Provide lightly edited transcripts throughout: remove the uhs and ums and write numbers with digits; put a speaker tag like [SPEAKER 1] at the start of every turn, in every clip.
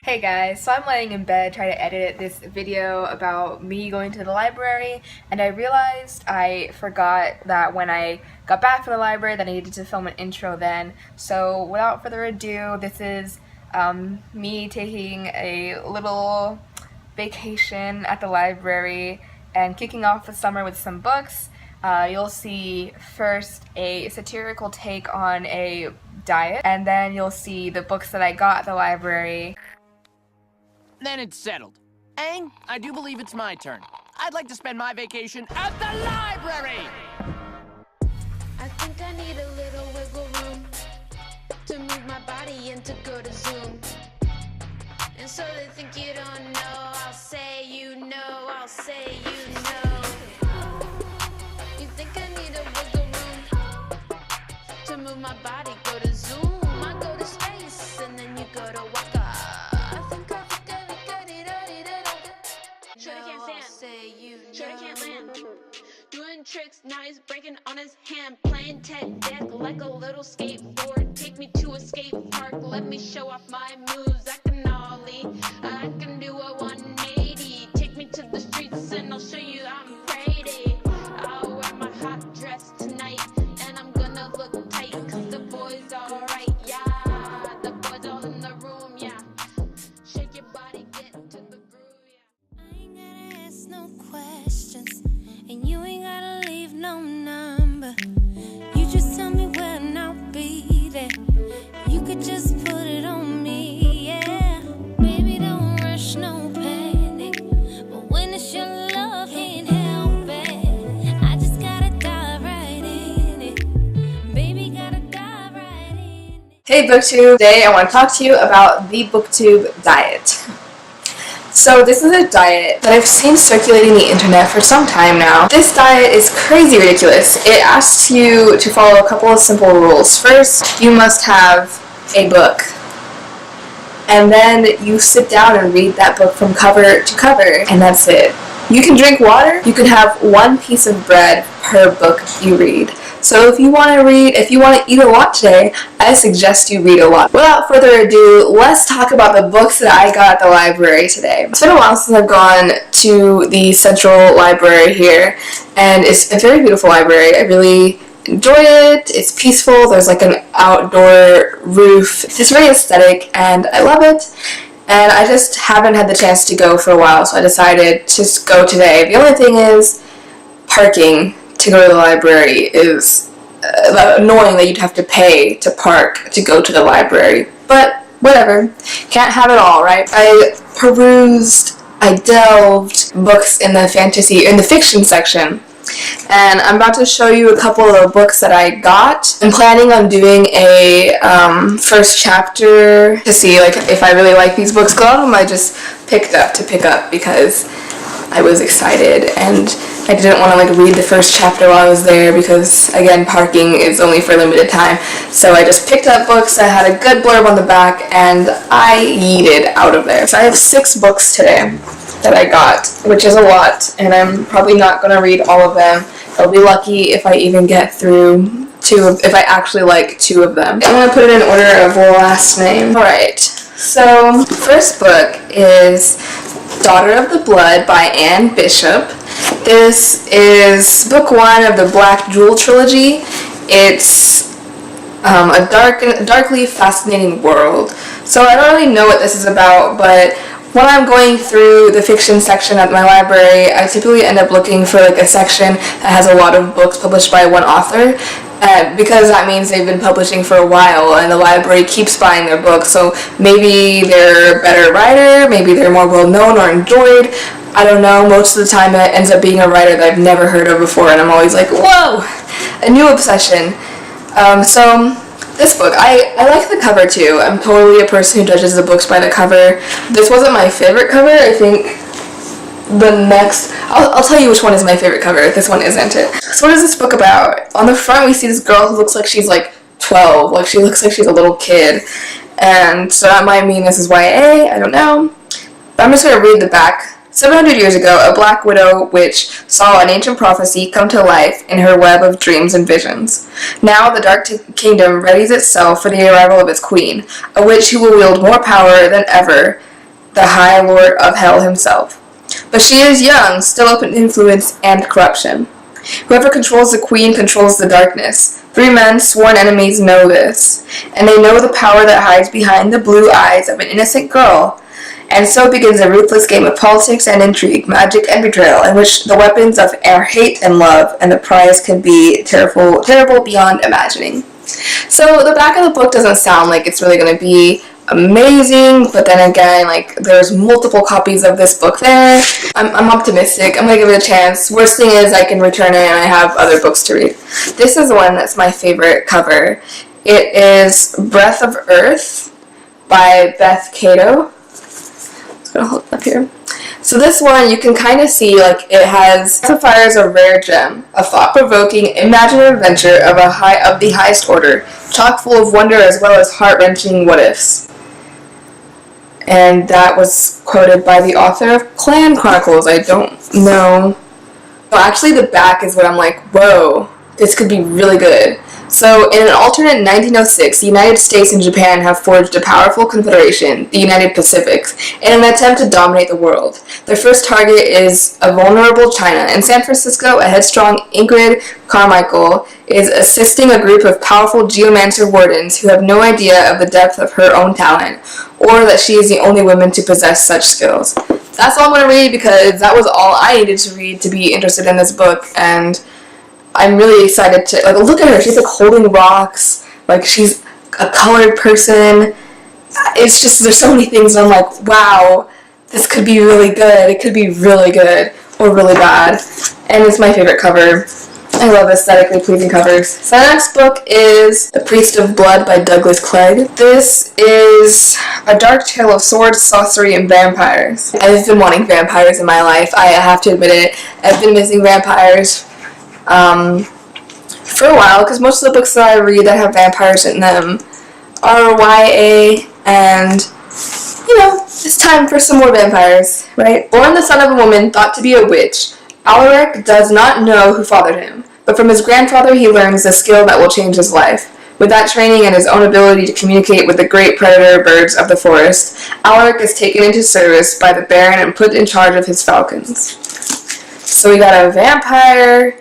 [SPEAKER 1] Hey guys, so I'm laying in bed trying to edit this video about me going to the library, and I realized I forgot that when I got back from the library that I needed to film an intro then. So without further ado, this is me taking a little vacation at the library and kicking off the summer with some books. You'll see first a satirical take on a diet, and then you'll see the books that I got at the library.
[SPEAKER 2] Then it's settled. Aang, I do believe it's my turn. I'd like to spend my vacation at the library!
[SPEAKER 3] I think I need a little wiggle room to move my body and to go to Zoom. And so they think you don't know, I'll say you know, I'll say you know. You think I need a wiggle room to move my body, go to Zoom. I go to space and then you go to Waka. Shorty can't land. Doing tricks, now he's breaking on his hand. Playing Ted deck like a little skateboard. Take me to a skate park, let me show off my moves. I can ollie, I can do a 180. Take me to the streets and I'll show you I'm pretty. I'll wear my hot dress tonight and I'm gonna look tight, cause the boys alright, yeah. The boys all in the room, yeah. Shake your body, get to the groove, yeah.
[SPEAKER 4] I ain't gotta ask no questions, and you ain't gotta leave no number. You just tell me when I'll be there. You could just put it on me, yeah. Baby, don't rush, no panic. But when it's your love, can't help it. I just gotta dive right in it. Baby, gotta dive right in it.
[SPEAKER 1] Hey BookTube! Today I want to talk to you about the BookTube diet. So this is a diet that I've seen circulating the internet for some time now. This diet is crazy ridiculous. It asks you to follow a couple of simple rules. First, you must have a book. And then you sit down and read that book from cover to cover, and that's it. You can drink water. You can have one piece of bread per book you read. So if you want to eat a lot today, I suggest you read a lot. Without further ado, let's talk about the books that I got at the library today. It's been a while since I've gone to the central library here, and it's a very beautiful library. I really enjoy it. It's peaceful. There's like an outdoor roof. It's very aesthetic, and I love it. And I just haven't had the chance to go for a while, so I decided to just go today. The only thing is parking to go to the library is annoying that you'd have to pay to park to go to the library. But whatever. Can't have it all, right? I delved books in the fiction section. And I'm about to show you a couple of the books that I got. I'm planning on doing a first chapter to see like if I really like these books. A lot of them I just picked up because I was excited and I didn't want to like read the first chapter while I was there because again parking is only for a limited time. So I just picked up books that had a good blurb on the back and I yeeted out of there. So I have 6 books today that I got, which is a lot, and I'm probably not going to read all of them. I'll be lucky if I even get through if I actually like 2 of them. I'm going to put it in order of last name. Alright, so first book is Daughter of the Blood by Anne Bishop. This is book 1 of the Black Jewel trilogy. It's a darkly fascinating world. So I don't really know what this is about, but when I'm going through the fiction section at my library, I typically end up looking for like a section that has a lot of books published by one author, because that means they've been publishing for a while and the library keeps buying their books, so maybe they're a better writer, maybe they're more well known or enjoyed. I don't know, most of the time it ends up being a writer that I've never heard of before and I'm always like, whoa, a new obsession. So this book, I like the cover too. I'm totally a person who judges the books by the cover. This wasn't my favorite cover. I think the next, I'll tell you which one is my favorite cover. This one isn't it. So what is this book about? On the front we see this girl who looks like she's like 12. Like she looks like she's a little kid. And so that might mean this is YA, I don't know. But I'm just going to read the back 700 years ago, a black widow witch saw an ancient prophecy come to life in her web of dreams and visions. Now the Dark Kingdom readies itself for the arrival of its queen, a witch who will wield more power than ever, the High Lord of Hell himself. But she is young, still open to influence and corruption. Whoever controls the queen controls the darkness. 3 men, sworn enemies, know this, and they know the power that hides behind the blue eyes of an innocent girl. And so begins a ruthless game of politics and intrigue, magic and betrayal, in which the weapons of are hate and love, and the prize can be terrible beyond imagining. So the back of the book doesn't sound like it's really going to be amazing, but then again, like, there's multiple copies of this book there. I'm optimistic. I'm gonna give it a chance. Worst thing is I can return it and I have other books to read. This is the one that's my favorite cover. It is Breath of Earth by Beth Cato. I'm just gonna hold it up here. So this one, you can kind of see, like, it has Sapphire is a rare gem, a thought-provoking, imaginative adventure of the highest order, chock full of wonder as well as heart-wrenching what-ifs. And that was quoted by the author of Clan Chronicles. I don't know. Well, actually, the back is what I'm like, whoa, this could be really good. So, in an alternate 1906, the United States and Japan have forged a powerful confederation, the United Pacifics, in an attempt to dominate the world. Their first target is a vulnerable China. In San Francisco, a headstrong Ingrid Carmichael is assisting a group of powerful geomancer wardens who have no idea of the depth of her own talent, or that she is the only woman to possess such skills. That's all I'm going to read because that was all I needed to read to be interested in this book, and I'm really excited to, like, look at her. She's, like, holding rocks. Like, she's a colored person. It's just, there's so many things and I'm like, wow, this could be really good. It could be really good or really bad. And it's my favorite cover. I love aesthetically pleasing covers. So the next book is The Priest of Blood by Douglas Clegg. This is a dark tale of swords, sorcery, and vampires. I've been wanting vampires in my life. I have to admit it. I've been missing vampires for a while, because most of the books that I read that have vampires in them are YA, and, you know, it's time for some more vampires, right? Born the son of a woman thought to be a witch, Alaric does not know who fathered him, but from his grandfather he learns the skill that will change his life. With that training and his own ability to communicate with the great predator birds of the forest, Alaric is taken into service by the Baron and put in charge of his falcons. So we got a vampire,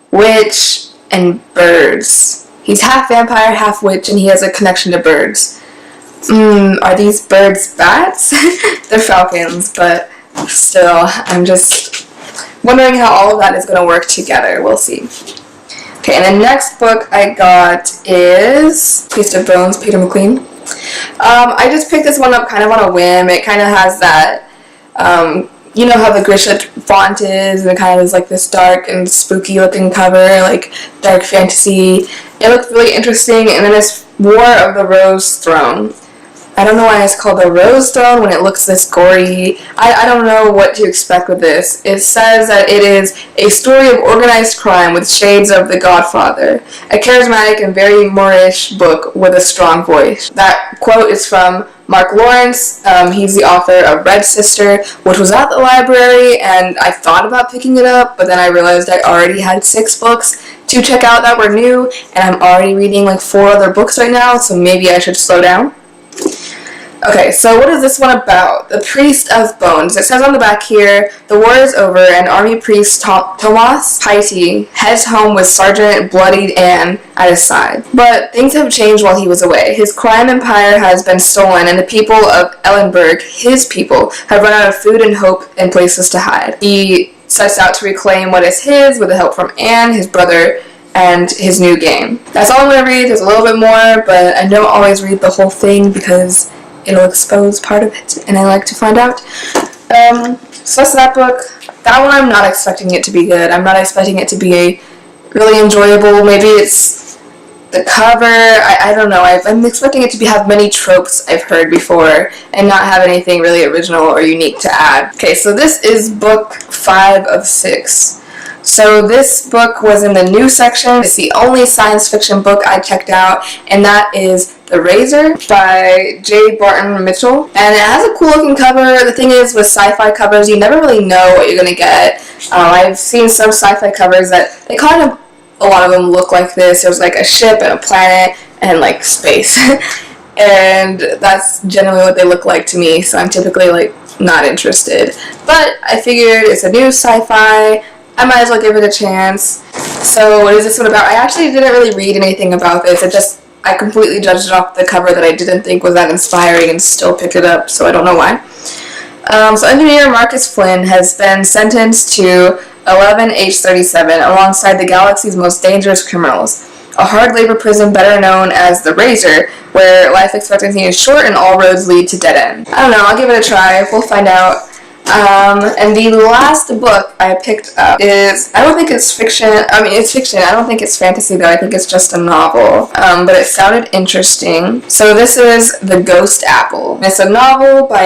[SPEAKER 1] witch, and birds. He's half vampire, half witch, and he has a connection to birds. Are these birds bats? They're falcons, but still, I'm just wondering how all of that is going to work together. We'll see. Okay, and the next book I got is Priest of Bones, Peter McLean. I just picked this one up kind of on a whim. It kind of has that, you know how the Grisha font is, and it kind of is like this dark and spooky looking cover, like dark fantasy. It looked really interesting, and then it's War of the Rose Throne. I don't know why it's called the Rose Throne when it looks this gory. I don't know what to expect with this. It says that it is a story of organized crime with shades of The Godfather. A charismatic and very Moorish book with a strong voice. That quote is from Mark Lawrence. He's the author of Red Sister, which was at the library, and I thought about picking it up, but then I realized I already had 6 books to check out that were new, and I'm already reading like 4 other books right now, so maybe I should slow down. Okay, so what is this one about? The Priest of Bones. It says on the back here, the war is over and army priest Tomas Piety heads home with Sergeant Bloodied Anne at his side. But things have changed while he was away. His crime empire has been stolen and the people of Ellenberg, his people, have run out of food and hope and places to hide. He sets out to reclaim what is his with the help from Anne, his brother, and his new gang. That's all I'm going to read. There's a little bit more, but I don't always read the whole thing because it'll expose part of it, and I like to find out. So that's that book. That one I'm not expecting it to be good. I'm not expecting it to be really enjoyable. Maybe it's the cover. I don't know. I'm expecting it to have many tropes I've heard before and not have anything really original or unique to add. Okay, so this is book 5 of 6. So this book was in the new section. It's the only science fiction book I checked out, and that is The Razor by J. Barton Mitchell. And it has a cool looking cover. The thing is, with sci-fi covers, you never really know what you're going to get. I've seen some sci-fi covers that they kind of, a lot of them look like this. There's like a ship and a planet and like space. And that's generally what they look like to me, so I'm typically like not interested. But I figured it's a new sci-fi, I might as well give it a chance. So what is this one about? I actually didn't really read anything about this. I completely judged it off the cover that I didn't think was that inspiring and still picked it up, so I don't know why. So engineer Marcus Flynn has been sentenced to 11 H-37 alongside the galaxy's most dangerous criminals. A hard labor prison better known as the Razor, where life expectancy is short and all roads lead to dead end. I don't know, I'll give it a try, we'll find out. And the last book I picked up is, I don't think it's fiction, it's fiction, I don't think it's fantasy though, I think it's just a novel, but it sounded interesting. So this is The Ghost Apple. It's a novel by